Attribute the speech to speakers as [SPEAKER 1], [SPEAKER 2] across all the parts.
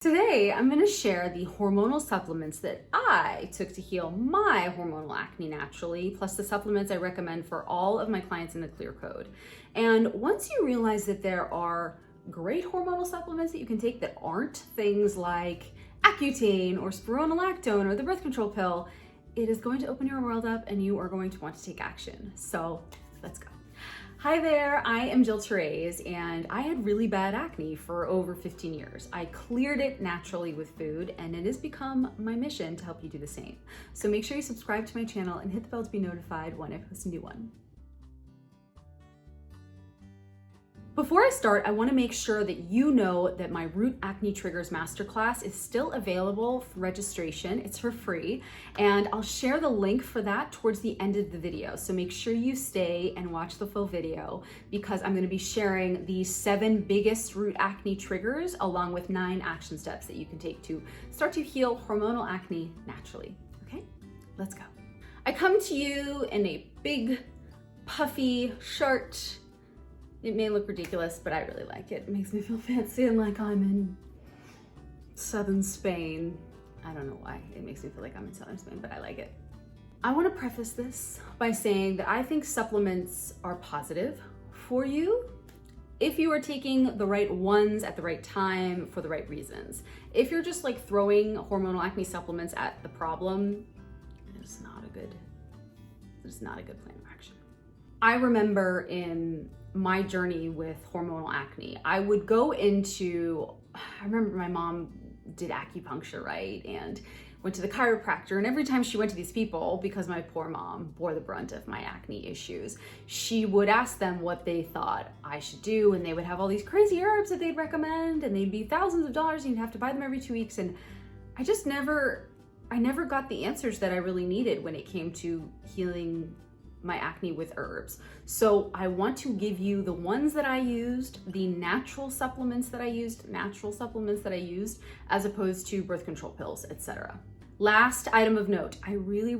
[SPEAKER 1] Today, I'm going to share the hormonal supplements that I took to heal my hormonal acne naturally, plus the supplements I recommend for all of my clients in the Clear Code. And once you realize that there are great hormonal supplements that you can take that aren't things like Accutane or spironolactone or the birth control pill, it is going to open your world up and you are going to want to take action. So let's go. Hi there, I am Therese, and I had really bad acne for over 15 years. I cleared it naturally with food, and it has become my mission to help you do the same. So make sure you subscribe to my channel and hit the bell to be notified when I post a new one. Before I start, I want to make sure that you know that my Root Acne Triggers Masterclass is still available for registration. It's for free, and I'll share the link for that towards the end of the video. So make sure you stay and watch the full video because I'm going to be sharing the 7 biggest root acne triggers along with 9 action steps that you can take to start to heal hormonal acne naturally. Okay, let's go. I come to you in a big, puffy shirt. It may look ridiculous, but I really like it. It makes me feel fancy and like I'm in southern Spain. I don't know why it makes me feel like I'm in southern Spain, but I like it. I want to preface this by saying that I think supplements are positive for you if you are taking the right ones at the right time for the right reasons. If you're just like throwing hormonal acne supplements at the problem, it's not a good plan of action. I remember in my journey with hormonal acne, I remember my mom did acupuncture, right? And went to the chiropractor, and every time she went to these people, because my poor mom bore the brunt of my acne issues, she would ask them what they thought I should do, and they would have all these crazy herbs that they'd recommend, and they'd be thousands of dollars, and you'd have to buy them every 2 weeks, and I never got the answers that I really needed when it came to healing my acne with herbs. So I want to give you the ones that I used, the natural supplements that I used, as opposed to birth control pills, etc. Last item of note, I really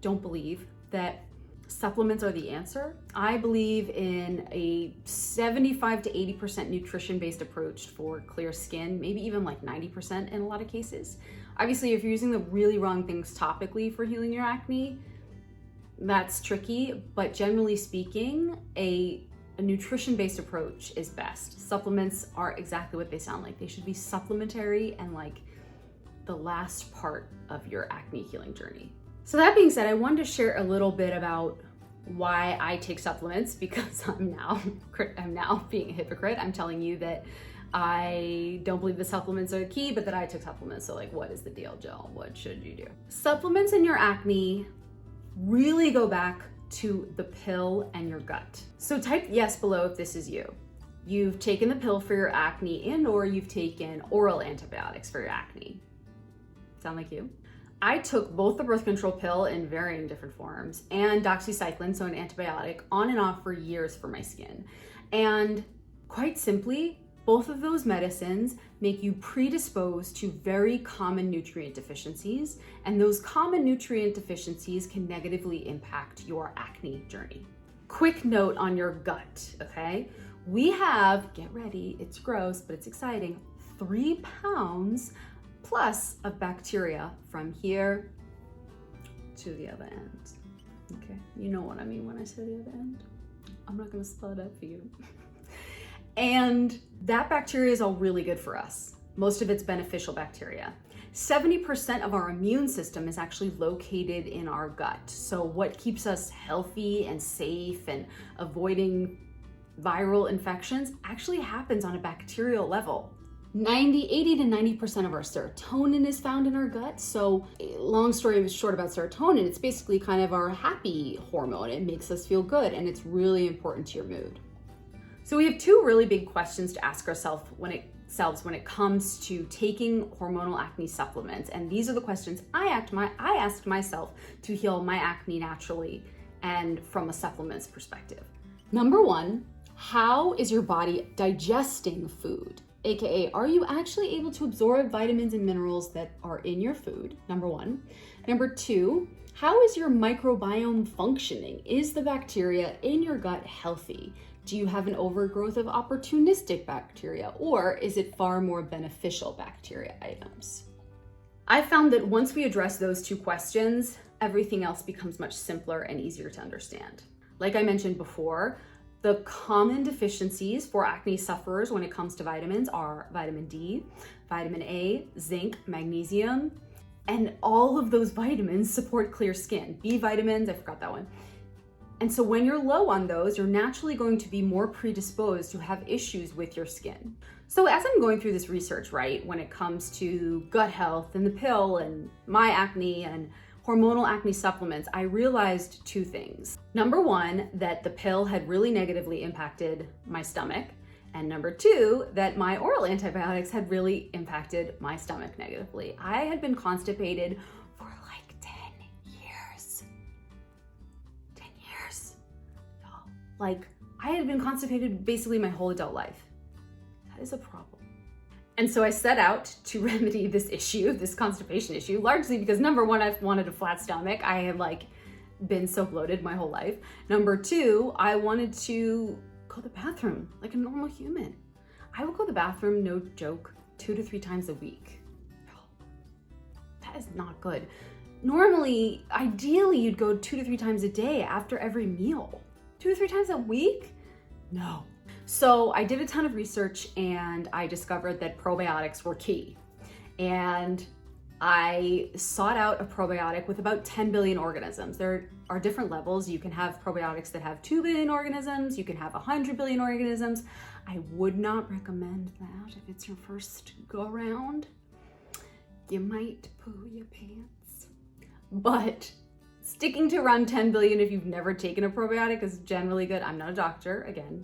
[SPEAKER 1] don't believe that supplements are the answer. I believe in a 75 to 80% nutrition-based approach for clear skin, maybe even like 90% in a lot of cases. Obviously, if you're using the really wrong things topically for healing your acne, that's tricky, but generally speaking, a nutrition-based approach is best. Supplements are exactly what they sound like. They should be supplementary and like the last part of your acne healing journey. So that being said, I wanted to share a little bit about why I take supplements, because I'm now being a hypocrite. I'm telling you that I don't believe the supplements are the key, but that I took supplements. So like, what is the deal, Jill? What should you do? Supplements in your acne really go back to the pill and your gut. So type yes below if this is you. You've taken the pill for your acne and/or you've taken oral antibiotics for your acne. Sound like you? I took both the birth control pill in varying different forms and doxycycline, so an antibiotic, on and off for years for my skin. And quite simply, both of those medicines make you predisposed to very common nutrient deficiencies, and those common nutrient deficiencies can negatively impact your acne journey. Quick note on your gut, okay? We have, get ready, it's gross, but it's exciting, 3 pounds plus of bacteria from here to the other end. Okay, you know what I mean when I say the other end. I'm not gonna spell it out for you. And that bacteria is all really good for us. Most of it's beneficial bacteria. 70% of our immune system is actually located in our gut. So what keeps us healthy and safe and avoiding viral infections actually happens on a bacterial level. 80 to 90% of our serotonin is found in our gut. So long story short about serotonin, it's basically kind of our happy hormone. It makes us feel good, and it's really important to your mood. So we have 2 really big questions to ask ourselves when it comes to taking hormonal acne supplements. And these are the questions I asked myself to heal my acne naturally and from a supplements perspective. Number 1, how is your body digesting food? AKA, are you actually able to absorb vitamins and minerals that are in your food? Number 1. Number 2, how is your microbiome functioning? Is the bacteria in your gut healthy? Do you have an overgrowth of opportunistic bacteria, or is it far more beneficial bacteria items? I found that once we address those two questions, everything else becomes much simpler and easier to understand. Like I mentioned before, the common deficiencies for acne sufferers when it comes to vitamins are vitamin D, vitamin A, zinc, magnesium, and all of those vitamins support clear skin. B vitamins, I forgot that one. And so when you're low on those, you're naturally going to be more predisposed to have issues with your skin. So as I'm going through this research, right, when it comes to gut health and the pill and my acne and hormonal acne supplements, I realized two things. Number one, that the pill had really negatively impacted my stomach. And number two, that my oral antibiotics had really impacted my stomach negatively. I had been constipated for like 10 years. 10 years. Like, I had been constipated basically my whole adult life. That is a problem. And so I set out to remedy this issue, this constipation issue, largely because number one, I've wanted a flat stomach. I have been so bloated my whole life. Number two, I wanted to go to the bathroom like a normal human. I would go to the bathroom, no joke, 2 to 3 times a week. That is not good. Normally, ideally, you'd go 2 to 3 times a day after every meal. 2 to 3 times a week? No. So I did a ton of research and I discovered that probiotics were key. And I sought out a probiotic with about 10 billion organisms. There are different levels. You can have probiotics that have 2 billion organisms. You can have 100 billion organisms. I would not recommend that if it's your first go around. You might poo your pants. But sticking to around 10 billion if you've never taken a probiotic is generally good. I'm not a doctor, again.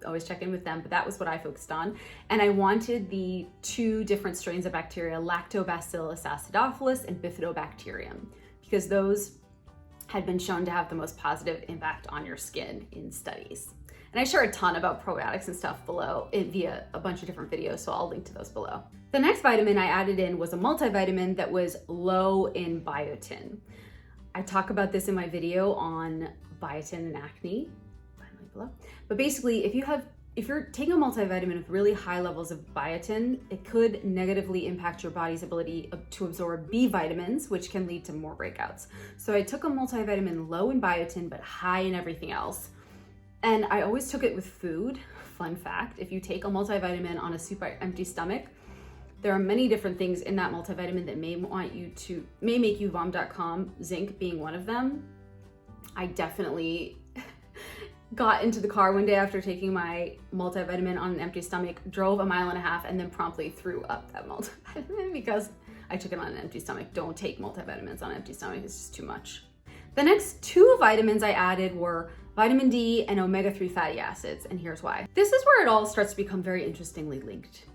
[SPEAKER 1] Always check in with them, but that was what I focused on. And I wanted the 2 different strains of bacteria, Lactobacillus acidophilus and Bifidobacterium, because those had been shown to have the most positive impact on your skin in studies. And I share a ton about probiotics and stuff below via a bunch of different videos, so I'll link to those below. The next vitamin I added in was a multivitamin that was low in biotin. I talk about this in my video on biotin and acne. But basically, if you're taking a multivitamin with really high levels of biotin, it could negatively impact your body's ability to absorb B vitamins, which can lead to more breakouts. So I took a multivitamin low in biotin, but high in everything else. And I always took it with food. Fun fact, if you take a multivitamin on a super empty stomach, there are many different things in that multivitamin that may make you vom.com, zinc being one of them. I definitely got into the car one day after taking my multivitamin on an empty stomach, drove 1.5 miles, and then promptly threw up that multivitamin because I took it on an empty stomach. Don't take multivitamins on an empty stomach, it's just too much. The next 2 vitamins I added were vitamin D and omega-3 fatty acids, and here's why. This is where it all starts to become very interestingly linked.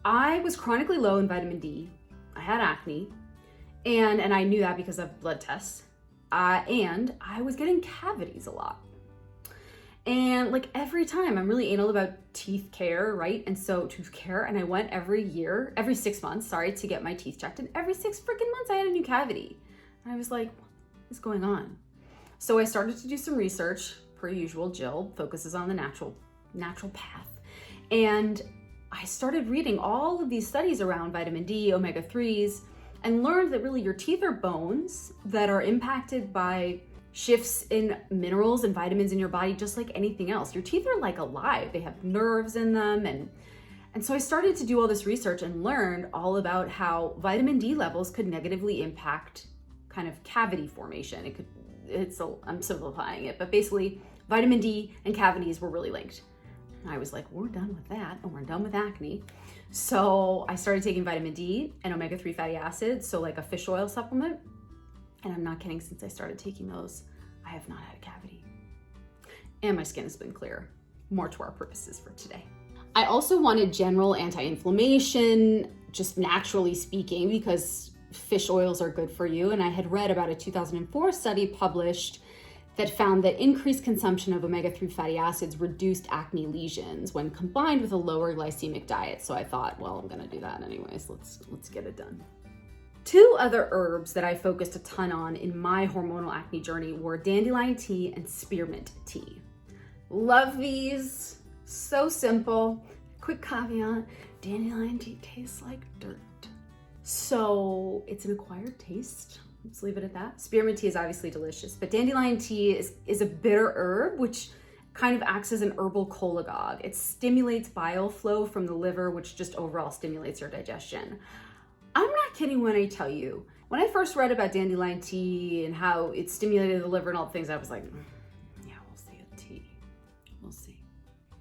[SPEAKER 1] I was chronically low in vitamin D. I had acne, and I knew that because of blood tests, and I was getting cavities a lot. And like every time, I'm really anal about teeth care, right? And so tooth care, and I went every 6 months, to get my teeth checked. And every 6 freaking months I had a new cavity. And I was like, what is going on? So I started to do some research, per usual. Jill focuses on the natural path. And I started reading all of these studies around vitamin D, omega-3s, and learned that really your teeth are bones that are impacted by shifts in minerals and vitamins in your body, just like anything else. Your teeth are like alive. They have nerves in them. And so I started to do all this research and learned all about how vitamin D levels could negatively impact kind of cavity formation. I'm simplifying it, but basically vitamin D and cavities were really linked. And I was like, we're done with that and we're done with acne. So I started taking vitamin D and omega-3 fatty acids, so like a fish oil supplement. And I'm not kidding, since I started taking those, I have not had a cavity. And my skin has been clear. More to our purposes for today. I also wanted general anti-inflammation, just naturally speaking, because fish oils are good for you. And I had read about a 2004 study published that found that increased consumption of omega-3 fatty acids reduced acne lesions when combined with a lower glycemic diet. So I thought, well, I'm gonna do that anyways. Let's get it done. 2 other herbs that I focused a ton on in my hormonal acne journey were dandelion tea and spearmint tea. Love these, so simple. Quick caveat, dandelion tea tastes like dirt. So it's an acquired taste. Let's leave it at that. Spearmint tea is obviously delicious, but dandelion tea is a bitter herb, which kind of acts as an herbal cholagogue. It stimulates bile flow from the liver, which just overall stimulates your digestion. I'm not kidding when I tell you, when I first read about dandelion tea and how it stimulated the liver and all the things, I was like, yeah, we'll see a tea. We'll see.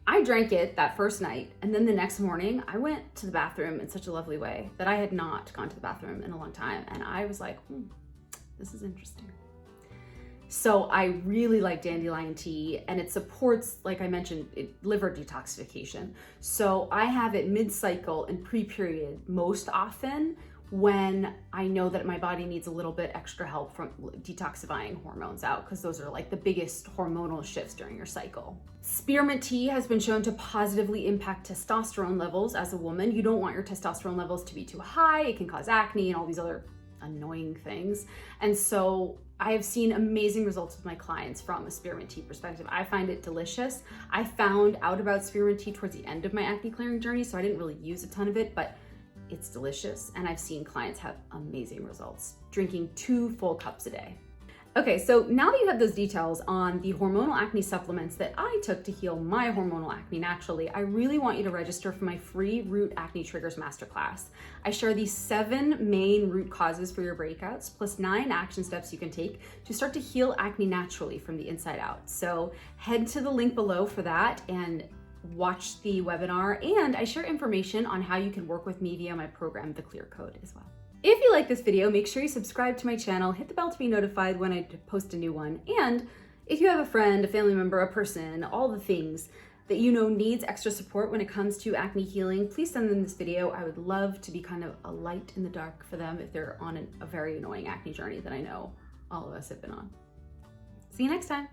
[SPEAKER 1] I drank it that first night, and then the next morning I went to the bathroom in such a lovely way that I had not gone to the bathroom in a long time, and I was like, this is interesting. So I really like dandelion tea, and it supports, like I mentioned, liver detoxification. So I have it mid-cycle and pre-period most often when I know that my body needs a little bit extra help from detoxifying hormones out, because those are like the biggest hormonal shifts during your cycle. Spearmint tea has been shown to positively impact testosterone levels as a woman. You don't want your testosterone levels to be too high. It can cause acne and all these other annoying things. And so I have seen amazing results with my clients from a spearmint tea perspective. I find it delicious. I found out about spearmint tea towards the end of my acne clearing journey, so I didn't really use a ton of it, but it's delicious. And I've seen clients have amazing results drinking 2 full cups a day. Okay, so now that you have those details on the hormonal acne supplements that I took to heal my hormonal acne naturally, I really want you to register for my free Root Acne Triggers Masterclass. I share these 7 main root causes for your breakouts, plus 9 action steps you can take to start to heal acne naturally from the inside out. So head to the link below for that and watch the webinar, and I share information on how you can work with me via my program, The Clear Code, as well. If you like this video, make sure you subscribe to my channel, hit the bell to be notified when I post a new one, and if you have a friend, a family member, a person, all the things that you know needs extra support when it comes to acne healing, please send them this video. I would love to be kind of a light in the dark for them if they're on a very annoying acne journey that I know all of us have been on. See you next time.